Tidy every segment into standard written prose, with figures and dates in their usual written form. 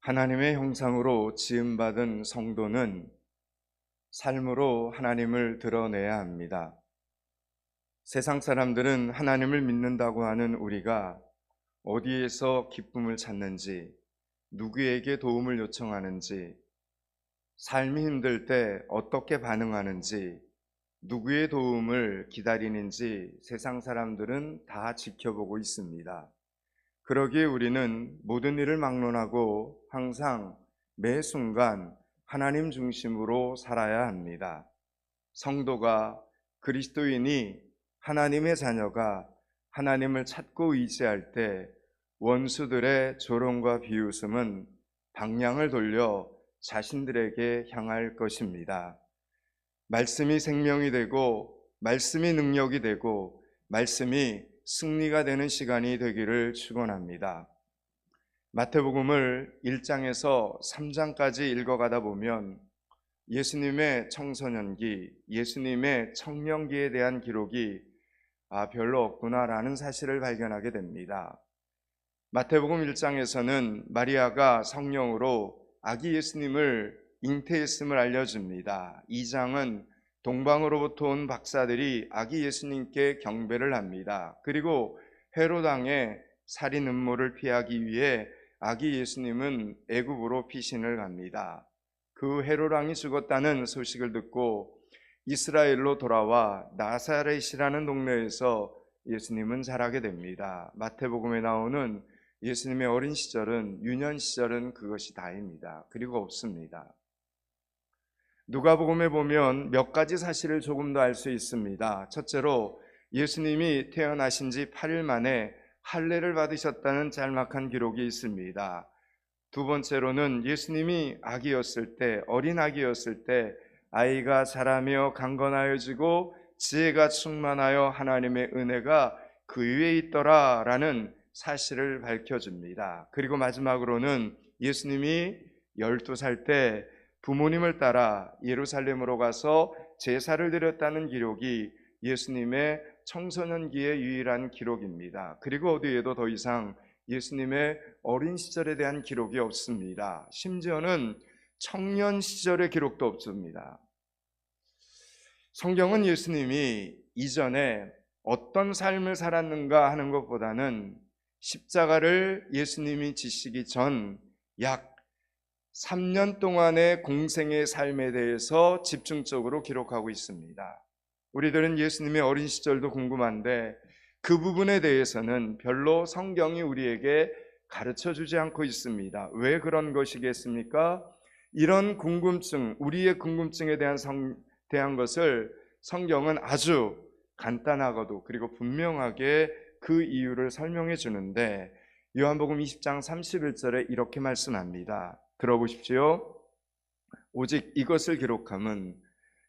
하나님의 형상으로 지음받은 성도는 삶으로 하나님을 드러내야 합니다. 세상 사람들은 하나님을 믿는다고 하는 우리가 어디에서 기쁨을 찾는지, 누구에게 도움을 요청하는지, 삶이 힘들 때 어떻게 반응하는지, 누구의 도움을 기다리는지 세상 사람들은 다 지켜보고 있습니다. 그러기에 우리는 모든 일을 막론하고 항상 매 순간 하나님 중심으로 살아야 합니다. 성도가, 그리스도인이, 하나님의 자녀가 하나님을 찾고 의지할 때 원수들의 조롱과 비웃음은 방향을 돌려 자신들에게 향할 것입니다. 말씀이 생명이 되고, 말씀이 능력이 되고, 말씀이 승리가 되는 시간이 되기를 축원합니다. 마태복음을 1장에서 3장까지 읽어가다 보면 예수님의 청소년기, 예수님의 청년기에 대한 기록이 별로 없구나라는 사실을 발견하게 됩니다. 마태복음 1장에서는 마리아가 성령으로 아기 예수님을 잉태했음을 알려줍니다. 2장은 동방으로부터 온 박사들이 아기 예수님께 경배를 합니다. 그리고 헤롯 왕의 살인 음모를 피하기 위해 아기 예수님은 애굽으로 피신을 갑니다. 그 헤롯 왕이 죽었다는 소식을 듣고 이스라엘로 돌아와 나사렛이라는 동네에서 예수님은 자라게 됩니다. 마태복음에 나오는 예수님의 어린 시절은, 유년 시절은 그것이 다입니다. 그리고 없습니다. 누가복음에 보면 몇 가지 사실을 조금 더 알 수 있습니다. 첫째로 예수님이 태어나신 지 8일 만에 할례를 받으셨다는 짤막한 기록이 있습니다. 두 번째로는 예수님이 아기였을 때, 어린 아기였을 때 아이가 자라며 강건하여지고 지혜가 충만하여 하나님의 은혜가 그 위에 있더라라는 사실을 밝혀줍니다. 그리고 마지막으로는 예수님이 12살 때 부모님을 따라 예루살렘으로 가서 제사를 드렸다는 기록이 예수님의 청소년기의 유일한 기록입니다. 그리고 어디에도 더 이상 예수님의 어린 시절에 대한 기록이 없습니다. 심지어는 청년 시절의 기록도 없습니다. 성경은 예수님이 이전에 어떤 삶을 살았는가 하는 것보다는 십자가를 예수님이 지시기 전 약 3년 동안의 공생의 삶에 대해서 집중적으로 기록하고 있습니다. 우리들은 예수님의 어린 시절도 궁금한데 그 부분에 대해서는 별로 성경이 우리에게 가르쳐주지 않고 있습니다. 왜 그런 것이겠습니까? 이런 궁금증, 우리의 궁금증에 대한 것을 성경은 아주 간단하고도 그리고 분명하게 그 이유를 설명해 주는데 요한복음 20장 31절에 이렇게 말씀합니다. 들어보십시오. 오직 이것을 기록함은,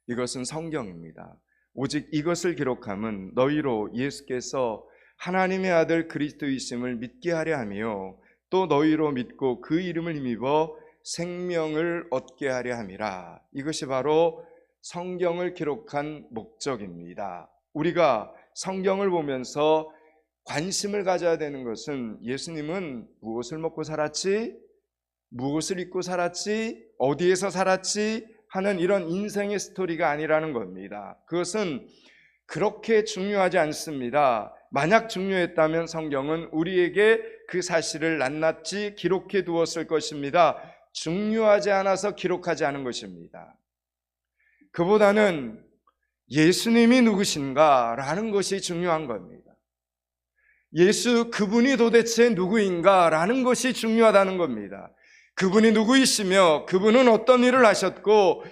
이것은 성경입니다. 오직 이것을 기록함은 너희로 예수께서 하나님의 아들 그리스도이심을 믿게 하려 하며 또 너희로 믿고 그 이름을 힘입어 생명을 얻게 하려 함이라. 이것이 바로 성경을 기록한 목적입니다. 우리가 성경을 보면서 관심을 가져야 되는 것은 예수님은 무엇을 먹고 살았지? 무엇을 입고 살았지? 어디에서 살았지? 하는 이런 인생의 스토리가 아니라는 겁니다. 그것은 그렇게 중요하지 않습니다. 만약 중요했다면 성경은 우리에게 그 사실을 낱낱이 기록해 두었을 것입니다. 중요하지 않아서 기록하지 않은 것입니다. 그보다는 예수님이 누구신가라는 것이 중요한 겁니다. 그분이 도대체 누구인가라는 것이 중요하다는 겁니다. 그분이 누구이시며 그분은 어떤 일을 하셨고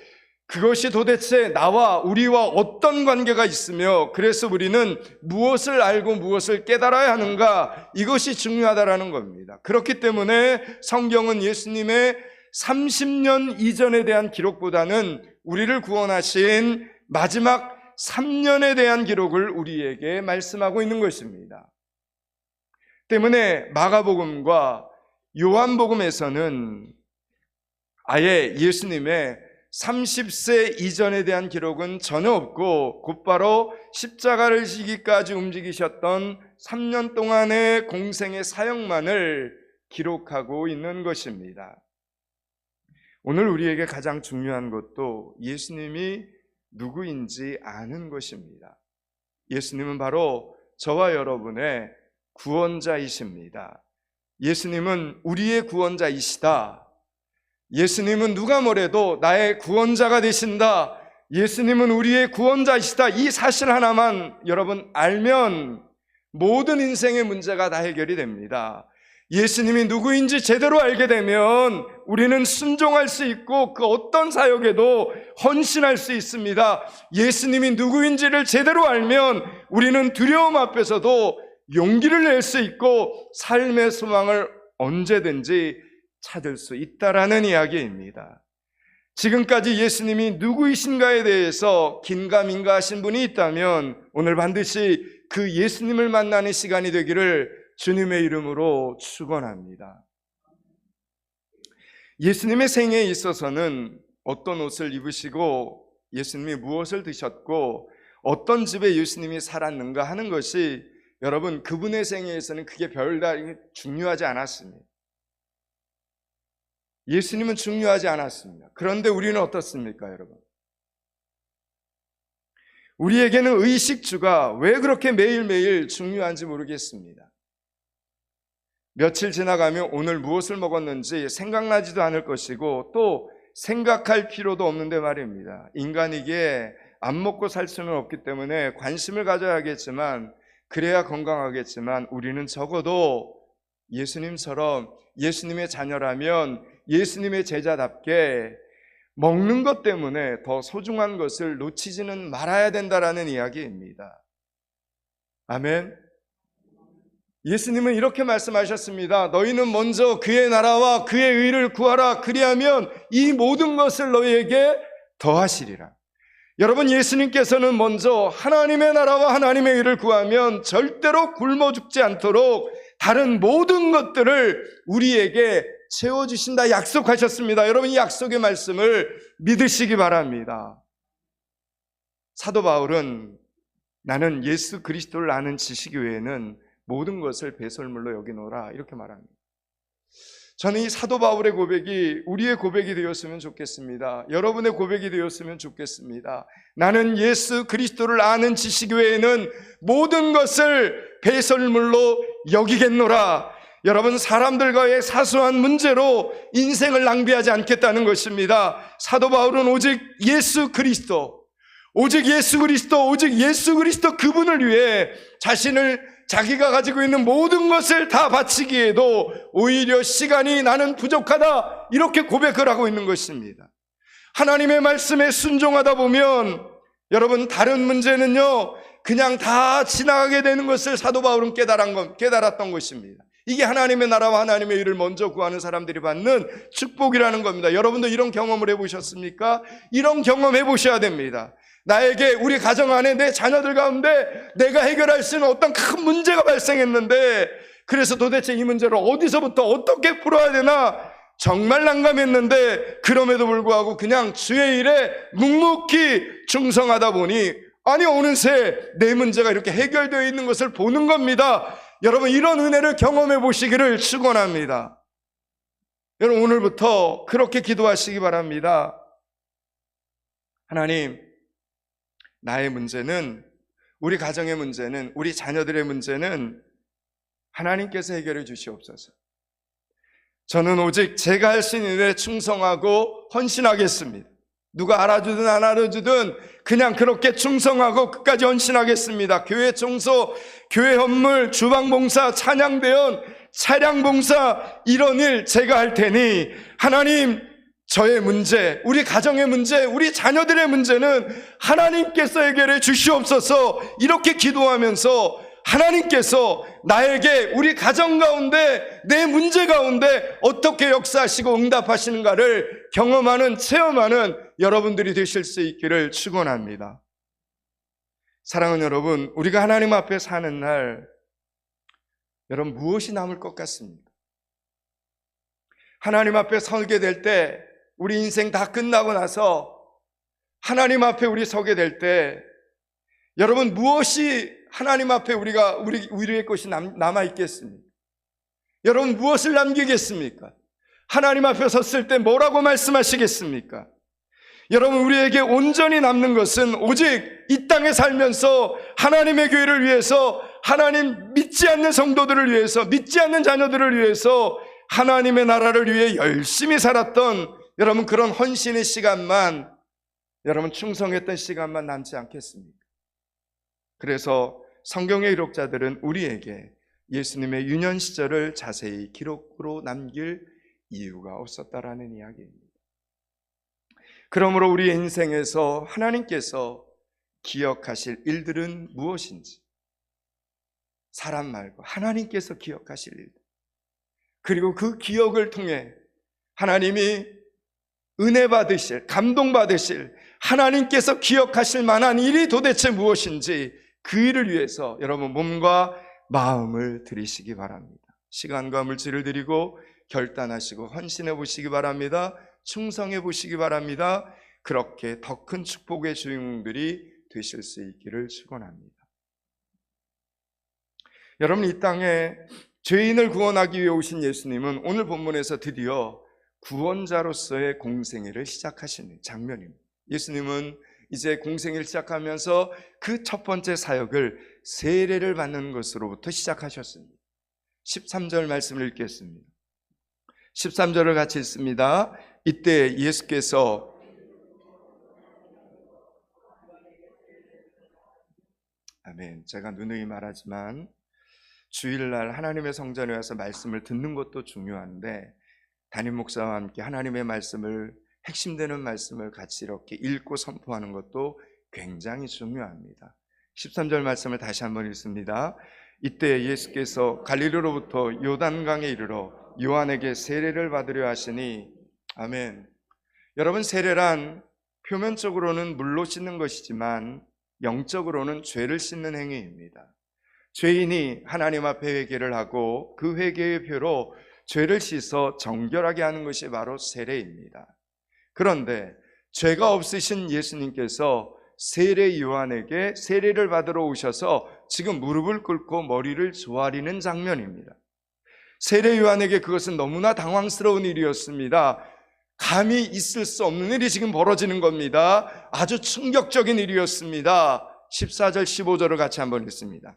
그것이 도대체 나와 우리와 어떤 관계가 있으며 그래서 우리는 무엇을 알고 무엇을 깨달아야 하는가, 이것이 중요하다라는 겁니다. 그렇기 때문에 성경은 예수님의 30년 이전에 대한 기록보다는 우리를 구원하신 마지막 3년에 대한 기록을 우리에게 말씀하고 있는 것입니다. 때문에 마가복음과 요한복음에서는 아예 예수님의 30세 이전에 대한 기록은 전혀 없고 곧바로 십자가를 지기까지 움직이셨던 3년 동안의 공생의 사역만을 기록하고 있는 것입니다. 오늘 우리에게 가장 중요한 것도 예수님이 누구인지 아는 것입니다. 예수님은 바로 저와 여러분의 구원자이십니다. 예수님은 우리의 구원자이시다. 예수님은 누가 뭐래도 나의 구원자가 되신다. 예수님은 우리의 구원자이시다. 이 사실 하나만 여러분 알면 모든 인생의 문제가 다 해결이 됩니다. 예수님이 누구인지 제대로 알게 되면 우리는 순종할 수 있고 그 어떤 사역에도 헌신할 수 있습니다. 예수님이 누구인지를 제대로 알면 우리는 두려움 앞에서도 용기를 낼 수 있고 삶의 소망을 언제든지 찾을 수 있다라는 이야기입니다. 지금까지 예수님이 누구이신가에 대해서 긴가민가 하신 분이 있다면 오늘 반드시 그 예수님을 만나는 시간이 되기를 주님의 이름으로 축원합니다. 예수님의 생애에 있어서는 어떤 옷을 입으시고 예수님이 무엇을 드셨고 어떤 집에 예수님이 살았는가 하는 것이 여러분 그분의 생애에서는 그게 별다르게 중요하지 않았습니다. 예수님은 중요하지 않았습니다. 그런데 우리는 어떻습니까, 여러분? 우리에게는 의식주가 왜 그렇게 매일매일 중요한지 모르겠습니다. 며칠 지나가면 오늘 무엇을 먹었는지 생각나지도 않을 것이고 또 생각할 필요도 없는데 말입니다. 인간이기에 안 먹고 살 수는 없기 때문에 관심을 가져야겠지만 그래야 건강하겠지만 우리는 적어도 예수님처럼 예수님의 자녀라면 예수님의 제자답게 먹는 것 때문에 더 소중한 것을 놓치지는 말아야 된다라는 이야기입니다. 아멘. 예수님은 이렇게 말씀하셨습니다. 너희는 먼저 그의 나라와 그의 의를 구하라. 그리하면 이 모든 것을 너희에게 더하시리라. 여러분, 예수님께서는 먼저 하나님의 나라와 하나님의 의를 구하면 절대로 굶어 죽지 않도록 다른 모든 것들을 우리에게 채워주신다 약속하셨습니다. 여러분, 이 약속의 말씀을 믿으시기 바랍니다. 사도 바울은 나는 예수 그리스도를 아는 지식 외에는 모든 것을 배설물로 여기노라 이렇게 말합니다. 저는 이 사도 바울의 고백이 우리의 고백이 되었으면 좋겠습니다. 여러분의 고백이 되었으면 좋겠습니다. 나는 예수 그리스도를 아는 지식 외에는 모든 것을 배설물로 여기겠노라. 여러분, 사람들과의 사소한 문제로 인생을 낭비하지 않겠다는 것입니다. 사도 바울은 오직 예수 그리스도, 오직 예수 그리스도 그분을 위해 자기가 가지고 있는 모든 것을 다 바치기에도 오히려 시간이 나는 부족하다 이렇게 고백을 하고 있는 것입니다. 하나님의 말씀에 순종하다 보면 여러분 다른 문제는요 그냥 다 지나가게 되는 것을 사도 바울은 깨달았던 것입니다. 이게 하나님의 나라와 하나님의 일을 먼저 구하는 사람들이 받는 축복이라는 겁니다. 여러분도 이런 경험을 해보셨습니까? 이런 경험 해보셔야 됩니다. 나에게 우리 가정 안에 내 자녀들 가운데 내가 해결할 수 있는 어떤 큰 문제가 발생했는데 그래서 도대체 이 문제를 어디서부터 어떻게 풀어야 되나 정말 난감했는데 그럼에도 불구하고 그냥 주의 일에 묵묵히 충성하다 보니 아니 어느새 내 문제가 이렇게 해결되어 있는 것을 보는 겁니다. 여러분 이런 은혜를 경험해 보시기를 축원합니다. 여러분 오늘부터 그렇게 기도하시기 바랍니다. 하나님, 나의 문제는, 우리 가정의 문제는, 우리 자녀들의 문제는 하나님께서 해결해 주시옵소서. 저는 오직 제가 할 수 있는 일에 충성하고 헌신하겠습니다. 누가 알아주든 안 알아주든 그냥 그렇게 충성하고 끝까지 헌신하겠습니다. 교회 청소, 교회 헌물, 주방봉사, 찬양대원, 차량봉사 이런 일 제가 할 테니 하나님 저의 문제, 우리 가정의 문제, 우리 자녀들의 문제는 하나님께서 해결해 주시옵소서. 이렇게 기도하면서 하나님께서 나에게 우리 가정 가운데 내 문제 가운데 어떻게 역사하시고 응답하시는가를 경험하는, 체험하는 여러분들이 되실 수 있기를 축원합니다. 사랑하는 여러분, 우리가 하나님 앞에 사는 날 여러분 무엇이 남을 것 같습니까? 하나님 앞에 서게 될 때, 우리 인생 다 끝나고 나서 하나님 앞에 우리 서게 될 때 여러분 무엇이 하나님 앞에 우리의 것이 남아있겠습니까? 여러분 무엇을 남기겠습니까? 하나님 앞에 섰을 때 뭐라고 말씀하시겠습니까? 여러분, 우리에게 온전히 남는 것은 오직 이 땅에 살면서 하나님의 교회를 위해서, 하나님 믿지 않는 성도들을 위해서, 믿지 않는 자녀들을 위해서 하나님의 나라를 위해 열심히 살았던 여러분 그런 헌신의 시간만, 여러분 충성했던 시간만 남지 않겠습니까? 그래서 성경의 기록자들은 우리에게 예수님의 유년 시절을 자세히 기록으로 남길 이유가 없었다라는 이야기입니다. 그러므로 우리의 인생에서 하나님께서 기억하실 일들은 무엇인지, 사람 말고 하나님께서 기억하실 일들, 그리고 그 기억을 통해 하나님이 은혜 받으실, 감동 받으실, 하나님께서 기억하실 만한 일이 도대체 무엇인지 그 일을 위해서 여러분 몸과 마음을 들이시기 바랍니다. 시간과 물질을 드리고 결단하시고 헌신해 보시기 바랍니다. 충성해 보시기 바랍니다. 그렇게 더 큰 축복의 주인공들이 되실 수 있기를 축원합니다. 여러분, 이 땅에 죄인을 구원하기 위해 오신 예수님은 오늘 본문에서 드디어 구원자로서의 공생애를 시작하시는 장면입니다. 예수님은 이제 공생애를 시작하면서 그 첫 번째 사역을 세례를 받는 것으로부터 시작하셨습니다. 13절 말씀을 읽겠습니다. 13절을 같이 읽습니다. 이때 예수께서 아멘. 제가 누누이 말하지만 주일날 하나님의 성전에 와서 말씀을 듣는 것도 중요한데 담임 목사와 함께 하나님의 말씀을, 핵심되는 말씀을 같이 이렇게 읽고 선포하는 것도 굉장히 중요합니다. 13절 말씀을 다시 한번 읽습니다. 이때 예수께서 갈릴리로부터 요단강에 이르러 요한에게 세례를 받으려 하시니, 아멘. 여러분, 세례란 표면적으로는 물로 씻는 것이지만 영적으로는 죄를 씻는 행위입니다. 죄인이 하나님 앞에 회개를 하고 그 회개의 표로 죄를 씻어 정결하게 하는 것이 바로 세례입니다. 그런데 죄가 없으신 예수님께서 세례 요한에게 세례를 받으러 오셔서 지금 무릎을 꿇고 머리를 조아리는 장면입니다. 세례 요한에게 그것은 너무나 당황스러운 일이었습니다. 감히 있을 수 없는 일이 지금 벌어지는 겁니다. 아주 충격적인 일이었습니다. 14절 15절을 같이 한번 읽습니다.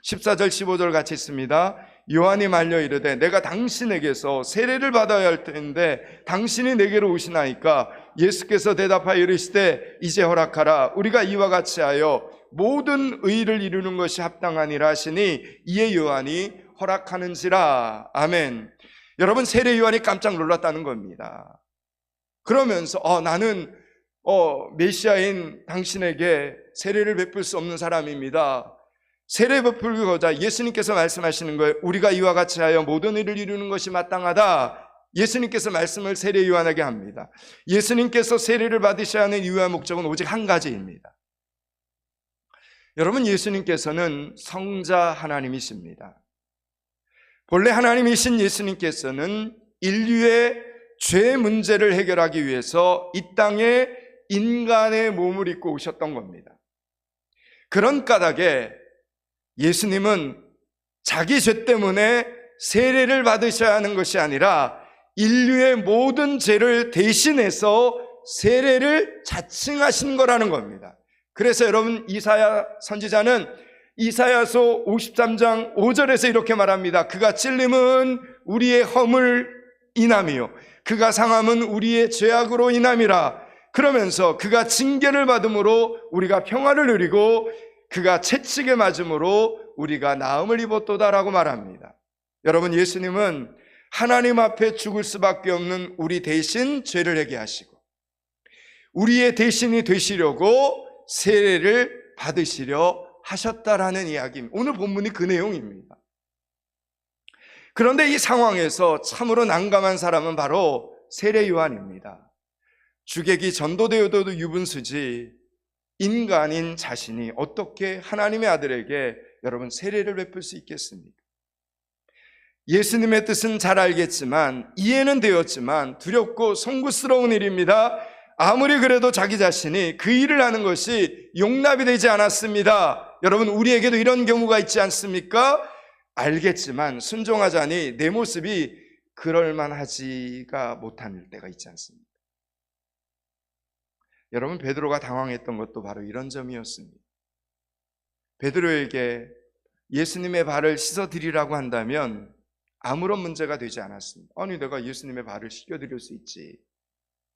14절 15절 같이 읽습니다. 요한이 말려 이르되 내가 당신에게서 세례를 받아야 할 텐데 당신이 내게로 오시나이까? 예수께서 대답하여 이르시되 이제 허락하라. 우리가 이와 같이 하여 모든 의를 이루는 것이 합당하니라 하시니 이에 요한이 허락하는지라. 아멘. 여러분, 세례 요한이 깜짝 놀랐다는 겁니다. 그러면서 나는 메시아인 당신에게 세례를 베풀 수 없는 사람입니다. 세례 베풀고자 예수님께서 말씀하시는 거예요. 우리가 이와 같이 하여 모든 일을 이루는 것이 마땅하다. 예수님께서 말씀을 세례 요한에게 합니다. 예수님께서 세례를 받으셔야 하는 이유와 목적은 오직 한 가지입니다. 여러분, 예수님께서는 성자 하나님이십니다. 본래 하나님이신 예수님께서는 인류의 죄 문제를 해결하기 위해서 이 땅에 인간의 몸을 입고 오셨던 겁니다. 그런 까닭에 예수님은 자기 죄 때문에 세례를 받으셔야 하는 것이 아니라 인류의 모든 죄를 대신해서 세례를 자칭하신 거라는 겁니다. 그래서 여러분, 이사야 선지자는 이사야서 53장 5절에서 이렇게 말합니다. 그가 찔림은 우리의 허물 인함이요 그가 상함은 우리의 죄악으로 인함이라. 그러면서 그가 징계를 받음으로 우리가 평화를 누리고 그가 채찍에 맞음으로 우리가 나음을 입었도다라고 말합니다. 여러분, 예수님은 하나님 앞에 죽을 수밖에 없는 우리 대신 죄를 회개하시고 우리의 대신이 되시려고 세례를 받으시려 하셨다라는 이야기입니다. 오늘 본문이 그 내용입니다. 그런데 이 상황에서 참으로 난감한 사람은 바로 세례 요한입니다. 주객이 전도되어도 유분수지 인간인 자신이 어떻게 하나님의 아들에게 여러분 세례를 베풀 수 있겠습니까? 예수님의 뜻은 잘 알겠지만 이해는 되었지만 두렵고 송구스러운 일입니다. 아무리 그래도 자기 자신이 그 일을 하는 것이 용납이 되지 않았습니다. 여러분, 우리에게도 이런 경우가 있지 않습니까? 알겠지만 순종하자니 내 모습이 그럴만하지가 못한 때가 있지 않습니까? 여러분, 베드로가 당황했던 것도 바로 이런 점이었습니다. 베드로에게 예수님의 발을 씻어드리라고 한다면 아무런 문제가 되지 않았습니다. 아니, 내가 예수님의 발을 씻겨드릴 수 있지.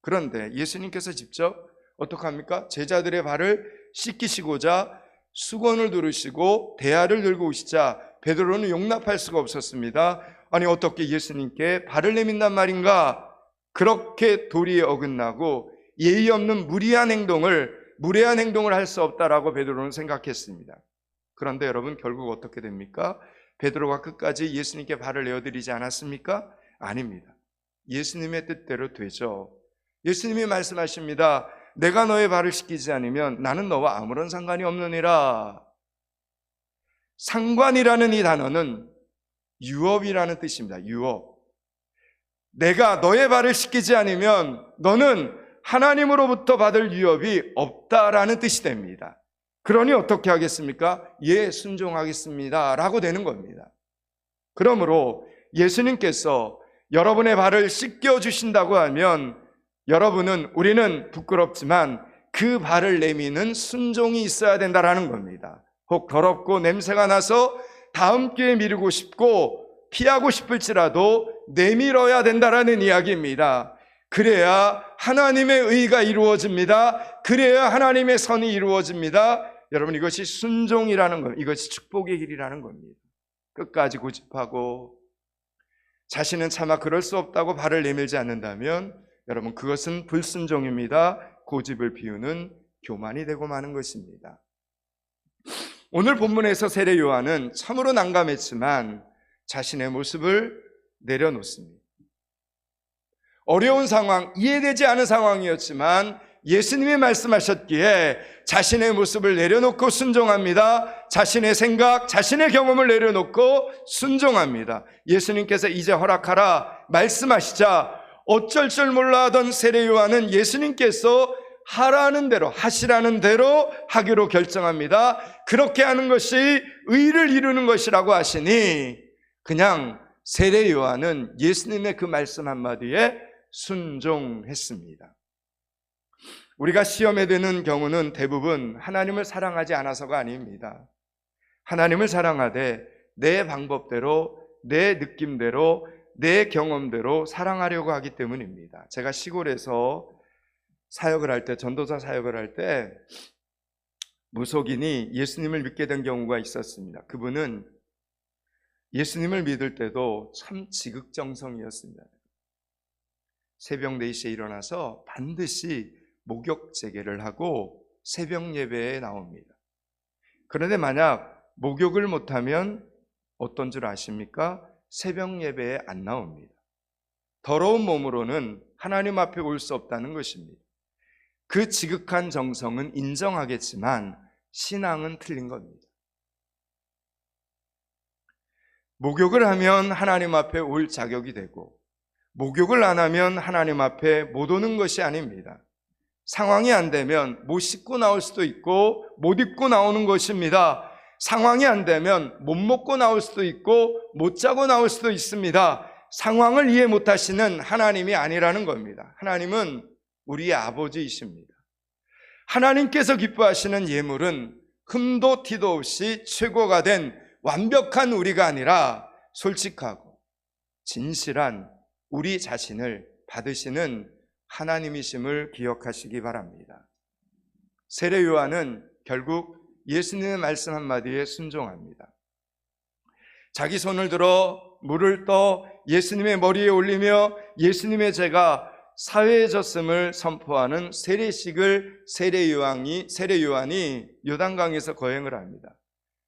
그런데 예수님께서 직접 어떻게 합니까? 제자들의 발을 씻기시고자 수건을 두르시고 대야를 들고 오시자 베드로는 용납할 수가 없었습니다. 아니, 어떻게 예수님께 발을 내민단 말인가? 그렇게 도리에 어긋나고 예의 없는 무례한 행동을 할 수 없다라고 베드로는 생각했습니다. 그런데 여러분, 결국 어떻게 됩니까? 베드로가 끝까지 예수님께 발을 내어드리지 않았습니까? 아닙니다. 예수님의 뜻대로 되죠. 예수님이 말씀하십니다. 내가 너의 발을 씻기지 않으면 나는 너와 아무런 상관이 없느니라. 상관이라는 이 단어는 유업이라는 뜻입니다. 유업. 내가 너의 발을 씻기지 않으면 너는 하나님으로부터 받을 유업이 없다라는 뜻이 됩니다. 그러니 어떻게 하겠습니까? 예, 순종하겠습니다 라고 되는 겁니다. 그러므로 예수님께서 여러분의 발을 씻겨주신다고 하면 우리는 부끄럽지만 그 발을 내미는 순종이 있어야 된다라는 겁니다. 혹 더럽고 냄새가 나서 다음 기회에 미루고 싶고 피하고 싶을지라도 내밀어야 된다라는 이야기입니다. 그래야 하나님의 의가 이루어집니다. 그래야 하나님의 선이 이루어집니다. 여러분, 이것이 순종이라는 것, 이것이 축복의 길이라는 겁니다. 끝까지 고집하고 자신은 차마 그럴 수 없다고 발을 내밀지 않는다면 여러분, 그것은 불순종입니다. 고집을 피우는 교만이 되고 마는 것입니다. 오늘 본문에서 세례 요한은 참으로 난감했지만 자신의 모습을 내려놓습니다. 어려운 상황, 이해되지 않은 상황이었지만 예수님이 말씀하셨기에 자신의 모습을 내려놓고 순종합니다. 자신의 생각, 자신의 경험을 내려놓고 순종합니다. 예수님께서 이제 허락하라 말씀하시자 어쩔 줄 몰라 하던 세례 요한은 예수님께서 하라는 대로, 하시라는 대로 하기로 결정합니다. 그렇게 하는 것이 의를 이루는 것이라고 하시니 그냥 세례 요한은 예수님의 그 말씀 한마디에 순종했습니다. 우리가 시험에 드는 경우는 대부분 하나님을 사랑하지 않아서가 아닙니다. 하나님을 사랑하되 내 방법대로, 내 느낌대로, 내 경험대로 사랑하려고 하기 때문입니다. 제가 시골에서 사역을 할 때, 전도사 사역을 할 때 무속인이 예수님을 믿게 된 경우가 있었습니다. 그분은 예수님을 믿을 때도 참 지극정성이었습니다. 새벽 4시에 일어나서 반드시 목욕 재개를 하고 새벽 예배에 나옵니다. 그런데 만약 목욕을 못하면 어떤 줄 아십니까? 새벽 예배에 안 나옵니다. 더러운 몸으로는 하나님 앞에 올 수 없다는 것입니다. 그 지극한 정성은 인정하겠지만 신앙은 틀린 겁니다. 목욕을 하면 하나님 앞에 올 자격이 되고 목욕을 안 하면 하나님 앞에 못 오는 것이 아닙니다. 상황이 안 되면 못 씻고 나올 수도 있고 못 입고 나오는 것입니다. 상황이 안 되면 못 먹고 나올 수도 있고 못 자고 나올 수도 있습니다. 상황을 이해 못 하시는 하나님이 아니라는 겁니다. 하나님은 우리의 아버지이십니다. 하나님께서 기뻐하시는 예물은 흠도 티도 없이 최고가 된 완벽한 우리가 아니라 솔직하고 진실한 우리 자신을 받으시는 하나님이심을 기억하시기 바랍니다. 세례 요한은 결국 예수님의 말씀 한마디에 순종합니다. 자기 손을 들어 물을 떠 예수님의 머리에 올리며 예수님의 죄가 사해졌음을 선포하는 세례식을 세례 요한이 요단강에서 거행을 합니다.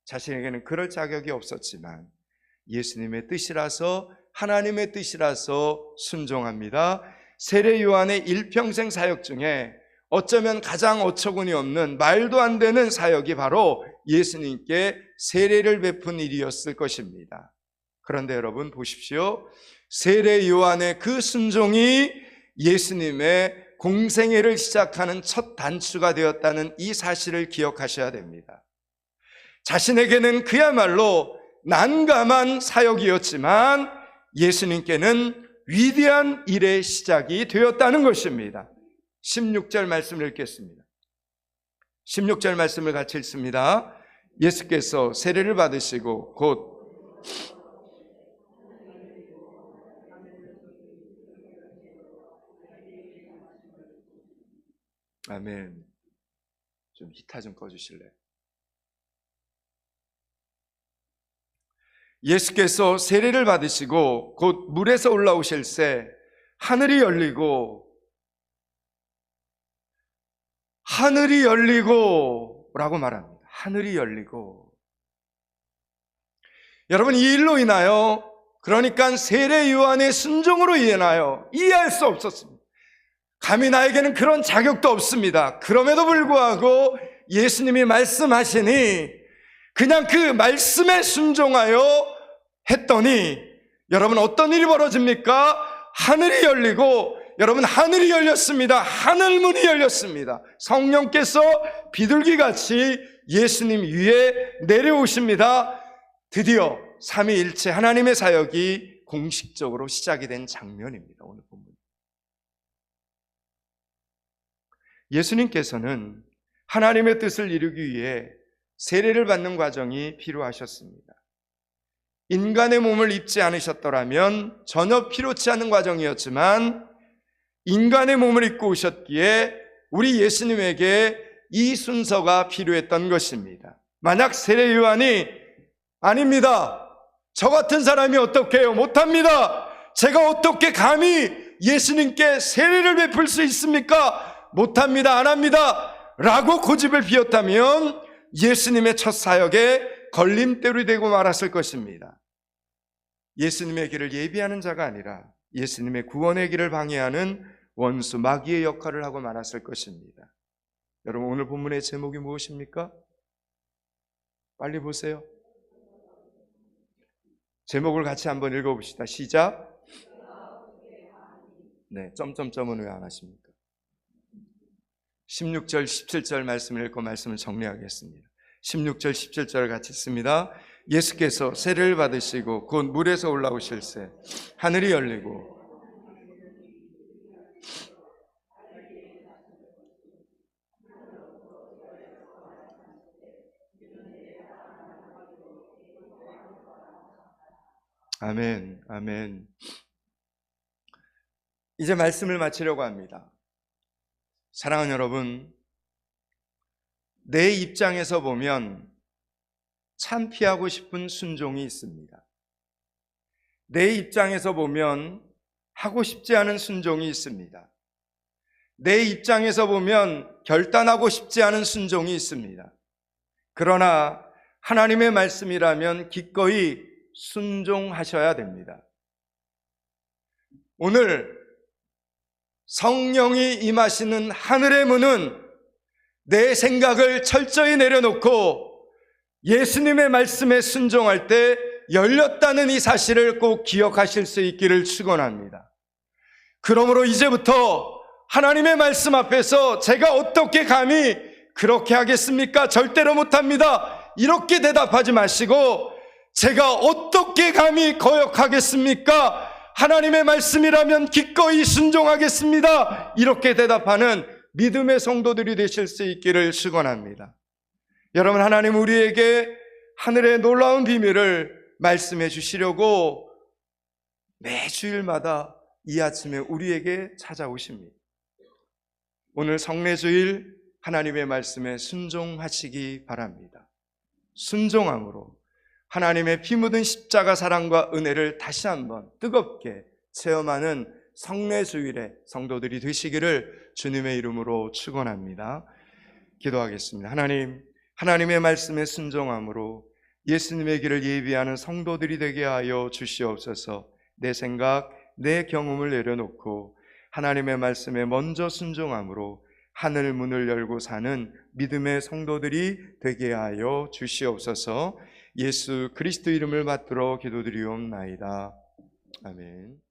자신에게는 그럴 자격이 없었지만 예수님의 뜻이라서, 하나님의 뜻이라서 순종합니다. 세례 요한의 일평생 사역 중에 어쩌면 가장 어처구니 없는 말도 안 되는 사역이 바로 예수님께 세례를 베푼 일이었을 것입니다. 그런데 여러분 보십시오. 세례 요한의 그 순종이 예수님의 공생애를 시작하는 첫 단추가 되었다는 이 사실을 기억하셔야 됩니다. 자신에게는 그야말로 난감한 사역이었지만 예수님께는 위대한 일의 시작이 되었다는 것입니다. 16절 말씀을 읽겠습니다. 16절 말씀을 같이 읽습니다. 예수께서 세례를 받으시고 곧 아멘. 좀 기타 좀 꺼주실래요? 예수께서 세례를 받으시고 곧 물에서 올라오실새 하늘이 열리고 라고 말합니다. 하늘이 열리고. 여러분, 이 일로 인하여, 그러니까 세례 요한의 순종으로 인하여 이해할 수 없었습니다. 감히 나에게는 그런 자격도 없습니다. 그럼에도 불구하고 예수님이 말씀하시니 그냥 그 말씀에 순종하여 했더니 여러분, 어떤 일이 벌어집니까? 하늘이 열리고, 여러분, 하늘이 열렸습니다. 하늘문이 열렸습니다. 성령께서 비둘기같이 예수님 위에 내려오십니다. 드디어 삼위일체 하나님의 사역이 공식적으로 시작이 된 장면입니다. 오늘 본문. 예수님께서는 하나님의 뜻을 이루기 위해 세례를 받는 과정이 필요하셨습니다. 인간의 몸을 입지 않으셨더라면 전혀 필요치 않은 과정이었지만 인간의 몸을 입고 오셨기에 우리 예수님에게 이 순서가 필요했던 것입니다. 만약 세례 요한이 아닙니다, 저 같은 사람이 어떻게 해요? 못합니다. 제가 어떻게 감히 예수님께 세례를 베풀 수 있습니까? 못합니다. 안 합니다. 라고 고집을 피웠다면 예수님의 첫 사역에 걸림돌이 되고 말았을 것입니다. 예수님의 길을 예비하는 자가 아니라 예수님의 구원의 길을 방해하는 원수 마귀의 역할을 하고 말았을 것입니다. 여러분, 오늘 본문의 제목이 무엇입니까? 빨리 보세요. 제목을 같이 한번 읽어봅시다. 시작. 네, 점점점은 왜 안 하십니까? 16절, 17절 말씀을 읽고 말씀을 정리하겠습니다. 16절, 17절을 같이 읽습니다. 예수께서 세례를 받으시고 곧 물에서 올라오실새 하늘이 열리고 아멘, 아멘. 이제 말씀을 마치려고 합니다. 사랑하는 여러분, 내 입장에서 보면 참 피하고 싶은 순종이 있습니다. 내 입장에서 보면 하고 싶지 않은 순종이 있습니다. 내 입장에서 보면 결단하고 싶지 않은 순종이 있습니다. 그러나 하나님의 말씀이라면 기꺼이 순종하셔야 됩니다. 오늘 성령이 임하시는 하늘의 문은 내 생각을 철저히 내려놓고 예수님의 말씀에 순종할 때 열렸다는 이 사실을 꼭 기억하실 수 있기를 축원합니다. 그러므로 이제부터 하나님의 말씀 앞에서 제가 어떻게 감히 그렇게 하겠습니까? 절대로 못합니다. 이렇게 대답하지 마시고 제가 어떻게 감히 거역하겠습니까? 하나님의 말씀이라면 기꺼이 순종하겠습니다. 이렇게 대답하는 믿음의 성도들이 되실 수 있기를 축원합니다. 여러분, 하나님 우리에게 하늘의 놀라운 비밀을 말씀해 주시려고 매주일마다 이 아침에 우리에게 찾아오십니다. 오늘 성례주일 하나님의 말씀에 순종하시기 바랍니다. 순종함으로 하나님의 피 묻은 십자가 사랑과 은혜를 다시 한번 뜨겁게 체험하는 성례주일의 성도들이 되시기를 주님의 이름으로 축원합니다. 기도하겠습니다. 하나님, 하나님의 말씀에 순종함으로 예수님의 길을 예비하는 성도들이 되게 하여 주시옵소서. 내 생각, 내 경험을 내려놓고 하나님의 말씀에 먼저 순종함으로 하늘 문을 열고 사는 믿음의 성도들이 되게 하여 주시옵소서. 예수 그리스도 이름을 받들어 기도드리옵나이다. 아멘.